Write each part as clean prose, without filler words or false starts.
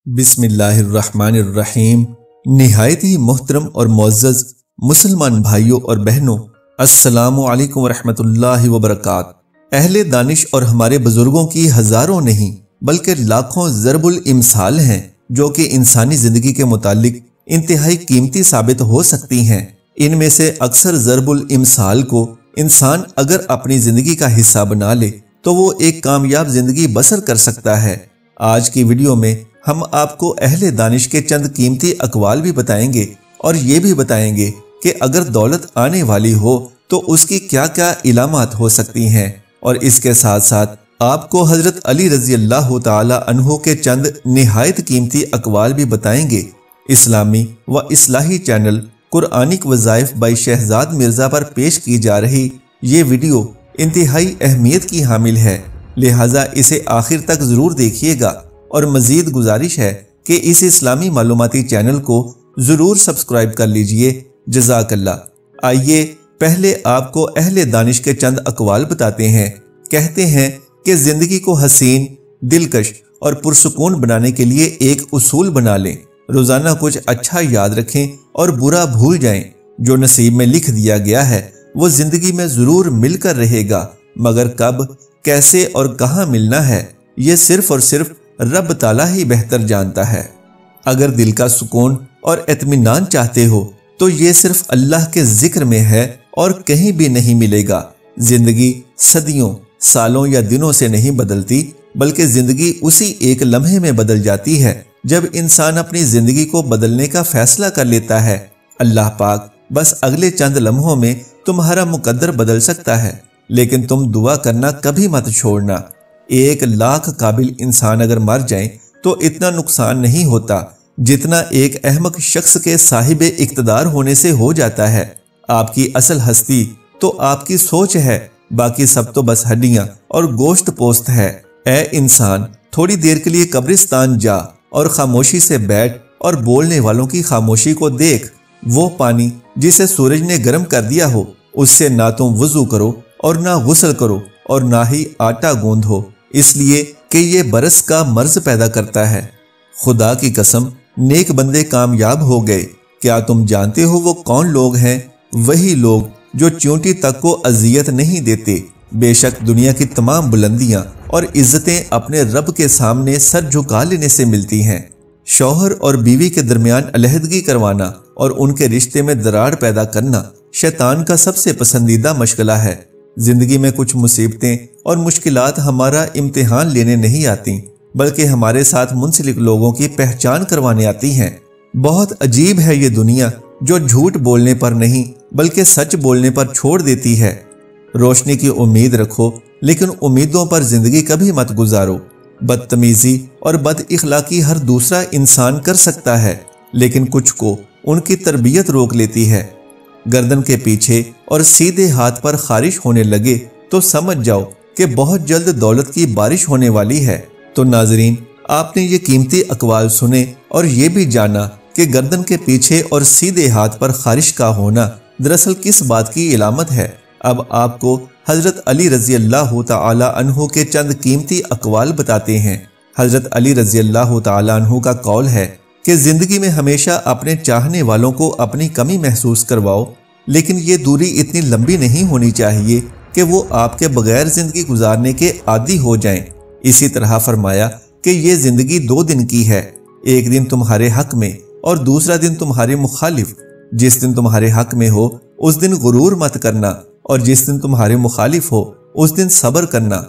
बिस्मिल्लाहिर्रहमानिर्रहीम। निहायत ही मोहतरम और मुअज़्ज़ज़ मुसलमान भाइयों और बहनों, अस्सलामु अलैकुम रहमतुल्लाहि व बरकात। अहले दानिश और हमारे बुजुर्गों की हजारों नहीं बल्कि लाखों ज़रबुल इमसाल हैं जो कि इंसानी जिंदगी के मुतालिक इंतहाई कीमती साबित हो सकती हैं। इनमें से अक्सर ज़रबुल इमसाल को इंसान अगर अपनी जिंदगी का हिस्सा बना ले तो वो एक कामयाब जिंदगी बसर कर सकता है। आज की वीडियो में हम आपको अहले दानिश के चंद कीमती अकवाल भी बताएंगे और ये भी बताएंगे कि अगर दौलत आने वाली हो तो उसकी क्या क्या इलामात हो सकती हैं, और इसके साथ साथ आपको हजरत अली रजी अल्लाह ताला अन्हु के चंद निहायत कीमती अकवाल भी बताएंगे। इस्लामी व इस्लाही चैनल कुरानिक वज़ाइफ बाई शहजाद मिर्जा पर पेश की जा रही ये वीडियो इंतहाई अहमियत की हामिल है, लिहाजा इसे आखिर तक जरूर देखिएगा। और मजीद गुजारिश है कि इस इस्लामी मालूमाती चैनल को जरूर सब्सक्राइब कर लीजिए। जज़ाकल्लाह। आइए पहले आपको अहले दानिश के चंद अकवाल बताते हैं। कहते हैं कि जिंदगी को हसीन, दिलकश और पुरसुकून बनाने के लिए एक उसूल बना लें। रोजाना कुछ अच्छा याद रखें और बुरा भूल जाएं। जो नसीब में लिख दिया गया है वो जिंदगी में जरूर मिलकर रहेगा, मगर कब, कैसे और कहां मिलना है ये सिर्फ और सिर्फ रब ताला ही बेहतर जानता है। अगर दिल का सुकून और इत्मीनान चाहते हो तो ये सिर्फ अल्लाह के जिक्र में है और कहीं भी नहीं मिलेगा। जिंदगी सदियों, सालों या दिनों से नहीं बदलती, बल्कि जिंदगी उसी एक लम्हे में बदल जाती है जब इंसान अपनी जिंदगी को बदलने का फैसला कर लेता है। अल्लाह पाक बस अगले चंद लम्हों में तुम्हारा मुकद्दर बदल सकता है, लेकिन तुम दुआ करना कभी मत छोड़ना। 1,00,000 काबिल इंसान अगर मर जाएं तो इतना नुकसान नहीं होता जितना एक अहमक शख्स के साहिबे इक्तदार होने से हो जाता है। आपकी असल हस्ती तो आपकी सोच है, बाकी सब तो बस हड्डियां और गोश्त पोस्त है। ए इंसान, थोड़ी देर के लिए कब्रिस्तान जा और खामोशी से बैठ और बोलने वालों की खामोशी को देख। वो पानी जिसे सूरज ने गर्म कर दिया हो उससे ना तुम वुजू करो और ना गुस्ल करो और ना ही आटा गूंदो, इसलिए कि ये बरस का मर्ज पैदा करता है। खुदा की कसम, नेक बंदे कामयाब हो गए। क्या तुम जानते हो वो कौन लोग हैं? वही लोग जो चींटी तक को अजियत नहीं देते। बेशक दुनिया की तमाम बुलंदियां और इज्जतें अपने रब के सामने सर झुका लेने से मिलती हैं। शौहर और बीवी के दरमियान अलहदगी करवाना और उनके रिश्ते में दरार पैदा करना शैतान का सबसे पसंदीदा मशगला है। जिंदगी में कुछ मुसीबतें और मुश्किलात हमारा इम्तिहान लेने नहीं आती, बल्कि हमारे साथ मुंसलिक लोगों की पहचान करवाने आती हैं। बहुत अजीब है ये दुनिया जो झूठ बोलने पर नहीं बल्कि सच बोलने पर छोड़ देती है। रोशनी की उम्मीद रखो, लेकिन उम्मीदों पर जिंदगी कभी मत गुजारो। बदतमीजी और बद इखलाकी हर दूसरा इंसान कर सकता है, लेकिन कुछ को उनकी तरबियत रोक लेती है। गर्दन के पीछे और सीधे हाथ पर खारिश होने लगे तो समझ जाओ कि बहुत जल्द दौलत की बारिश होने वाली है। तो नाजरीन, आपने ये कीमती अकवाल सुने और ये भी जाना कि गर्दन के पीछे और सीधे हाथ पर खारिश का होना दरअसल किस बात की इलामत है। अब आपको हजरत अली रजी अल्लाह ताला अन्हु के चंद कीमती अकवाल बताते हैं। हजरत अली रजी अल्लाह ताला अन्हु का कौल है कि जिंदगी में हमेशा अपने चाहने वालों को अपनी कमी महसूस करवाओ, लेकिन ये दूरी इतनी लंबी नहीं होनी चाहिए कि वो आपके बगैर जिंदगी गुजारने के आदी हो जाएं। इसी तरह फरमाया कि ये जिंदगी 2 दिन की है, एक दिन तुम्हारे हक में और दूसरा दिन तुम्हारे मुखालिफ। जिस दिन तुम्हारे हक में हो उस दिन गुरूर मत करना, और जिस दिन तुम्हारे मुखालिफ हो उस दिन सब्र करना।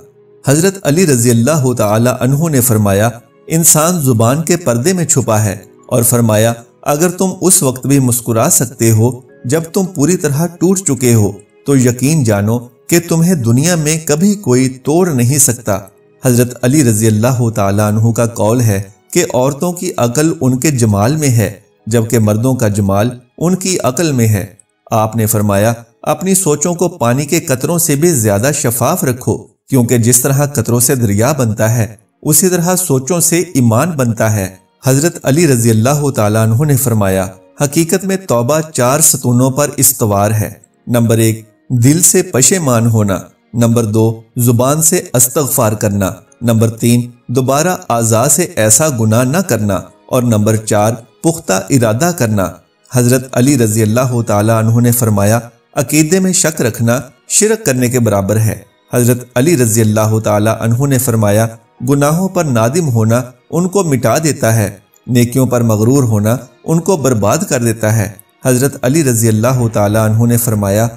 हजरत अली रजी अल्लाह ताला अन्हु ने फरमाया, इंसान जुबान के पर्दे में छुपा है, और फरमाया अगर तुम उस वक्त भी मुस्कुरा सकते हो जब तुम पूरी तरह टूट चुके हो तो यकीन जानो कि तुम्हें दुनिया में कभी कोई तोड़ नहीं सकता। हजरत अली रजी अल्लाह ताला अन्हु का कौल है कि औरतों की अकल उनके जमाल में है, जबकि मर्दों का जमाल उनकी अकल में है। आपने फरमाया अपनी सोचों को पानी के कतरों से भी ज्यादा शफाफ रखो, क्योंकि जिस तरह कतरों से दरिया बनता है उसी तरह सोचों से ईमान बनता है। हजरत अली रजी अल्लाह ताला अन्हु ने फरमाया, हकीकत में तौबा 4 सतूनों पर इस्तवार है। नंबर 1, दिल से पशेमान होना। नंबर 2, जुबान से अस्तगफार करना। नंबर 3 दोबारा आज़ा से ऐसा गुनाह न करना और नंबर 4 पुख्ता इरादा करना। हजरत अली रजी अल्लाह ताला अन्हु ने फरमाया, अकीदे में शक रखना शिरक करने के बराबर है। हजरत अली रजी अल्लाह ताला अन्हु ने फरमाया, गुनाहों पर नादिम होना उनको मिटा देता है, नेकियों पर मगरूर होना उनको बर्बाद कर देता है। हजरत अली रजी अल्लाह ताला अन्हु ने फरमाया,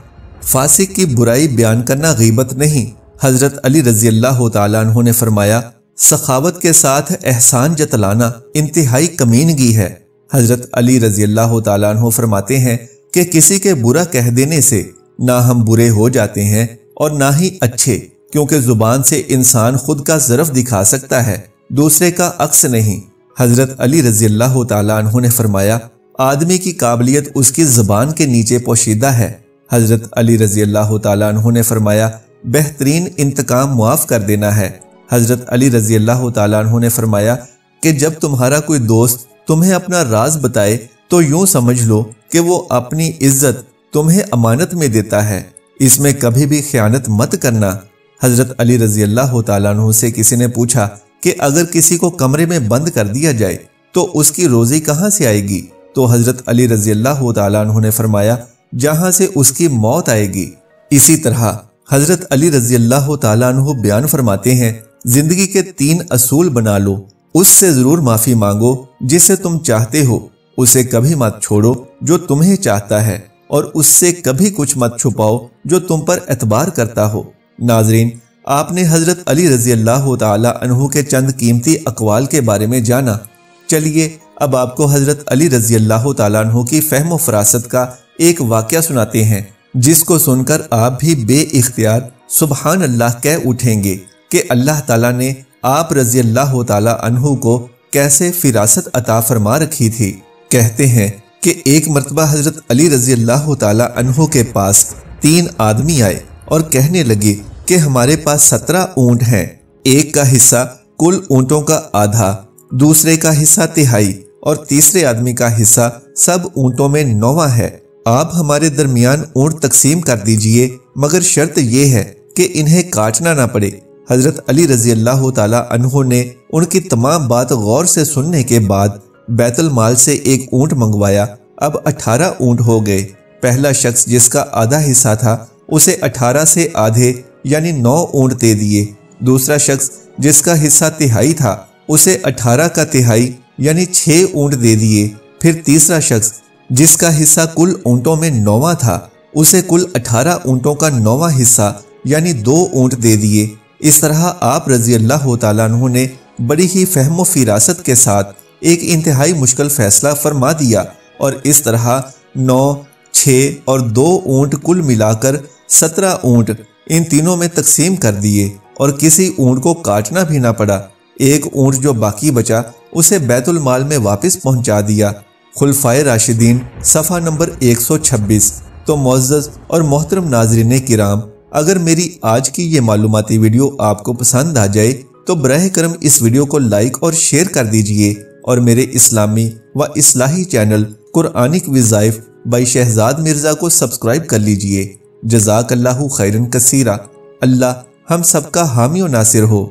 फासिक की बुराई बयान करना गीबत नहीं। हजरत अली रजी अल्लाह ताला अन्हु ने फरमाया, सखावत के साथ एहसान जतलाना इंतहाई कमीनगी है। हजरत अली रजी अल्लाह ताला अन्हु फरमाते हैं कि किसी के बुरा कह देने से ना हम बुरे हो जाते हैं और ना ही अच्छे, क्योंकि जुबान से इंसान खुद का ज़रफ दिखा सकता है, दूसरे का अक्स नहीं। हजरत अली रजी अल्लाह ताला अन्हु ने फरमाया, आदमी की काबिलियत उसकी ज़बान के नीचे पोशीदा है। हजरत अली रजी अल्लाह ताला अन्हु ने फरमाया, बेहतरीन इंतकाम मुआफ कर देना है। हजरत अली रजी अल्लाह ताला अन्हु ने फरमाया कि जब तुम्हारा कोई दोस्त तुम्हें अपना राज बताए तो यूं समझ लो कि वो अपनी इज्जत तुम्हें अमानत में देता है, इसमें कभी भी खयानत मत करना। हजरत अली रजी अल्लाह ताला अन्हु से किसी ने पूछा कि अगर किसी को कमरे में बंद कर दिया जाए तो उसकी रोजी कहाँ से आएगी? तो हजरत अली रजी अल्लाह ताला अन्हु ने फरमाया, जहां से उसकी मौत आएगी। इसी तरह हजरत अली रजी अल्लाह ताला अन्हु बयान फरमाते हैं, जिंदगी के 3 असूल बना लो, उससे जरूर माफी मांगो जिसे तुम चाहते हो, उसे कभी मत छोड़ो जो तुम्हें चाहता है, और उससे कभी कुछ मत छुपाओ जो तुम पर एतबार करता हो। नाजरीन, आपने हजरत अली रजी अल्लाह ताला अन्हु के चंद कीमती अकवाल के बारे में जाना। चलिए अब आपको हजरत अली रजी अल्लाह ताला अन्हु की फहम व फरासत का एक वाकया सुनाते हैं, जिसको सुनकर आप भी बेइख्तियार सुबहान अल्लाह कह उठेंगे कि अल्लाह ताला ने आप रजी अल्लाह ताला अन्हु को कैसे फिरासत अता फरमा रखी थी। कहते हैं कि एक मर्तबा हजरत अली रजी अल्लाह ताला अन्हु के पास 3 आदमी आए और कहने लगे कि हमारे पास 17 ऊंट हैं, एक का हिस्सा कुल ऊंटों का आधा, दूसरे का हिस्सा तिहाई और तीसरे आदमी का हिस्सा सब ऊंटों में 9वां है। आप हमारे दरमियान ऊंट तकसीम कर दीजिए, मगर शर्त यह है कि इन्हें काटना ना पड़े। हजरत अली रजी अल्लाह ताला अन्हु ने उनकी तमाम बात गौर से सुनने के बाद बैतुल माल से एक ऊंट मंगवाया। अब 18 ऊंट हो गए। पहला शख्स जिसका आधा हिस्सा था उसे 18 से आधे यानी 9 ऊंट दे दिए। दूसरा शख्स जिसका हिस्सा तिहाई था उसे 18 का तिहाई यानी 6 ऊंट दे दिए। फिर तीसरा शख्स जिसका हिस्सा कुल ऊंटों में 9वां था उसे कुल 18 ऊंटों का 9वां हिस्सा यानी 2 ऊंट दे दिए। इस तरह आप रजी अल्लाह ताला अन्हु ने बड़ी ही फहम फिरासत के साथ एक इंतहाई मुश्किल फैसला फरमा दिया और इस तरह 9, 6 और 2 ऊंट कुल मिलाकर 17 ऊंट इन तीनों में तकसीम कर दिए और किसी ऊंट को काटना भी ना पड़ा। एक ऊंट जो बाकी बचा उसे बैतुल माल में वापस पहुंचा दिया। खुलफाए राशिदीन सफ़ा नंबर 126। तो मुअज़्ज़ज़ और मोहतरम नाज़रीन किराम, अगर मेरी आज की ये मालूमाती वीडियो आपको पसंद आ जाए तो बराह करम इस वीडियो को लाइक और शेयर कर दीजिए और मेरे इस्लामी व इस्लाही चैनल कुरानिक वज़ाइफ बाई शहजाद मिर्ज़ा को सब्सक्राइब कर लीजिए। जज़ाकल्लाहु खैरन कसीरा। अल्लाह हम सबका हामी और नासिर हो।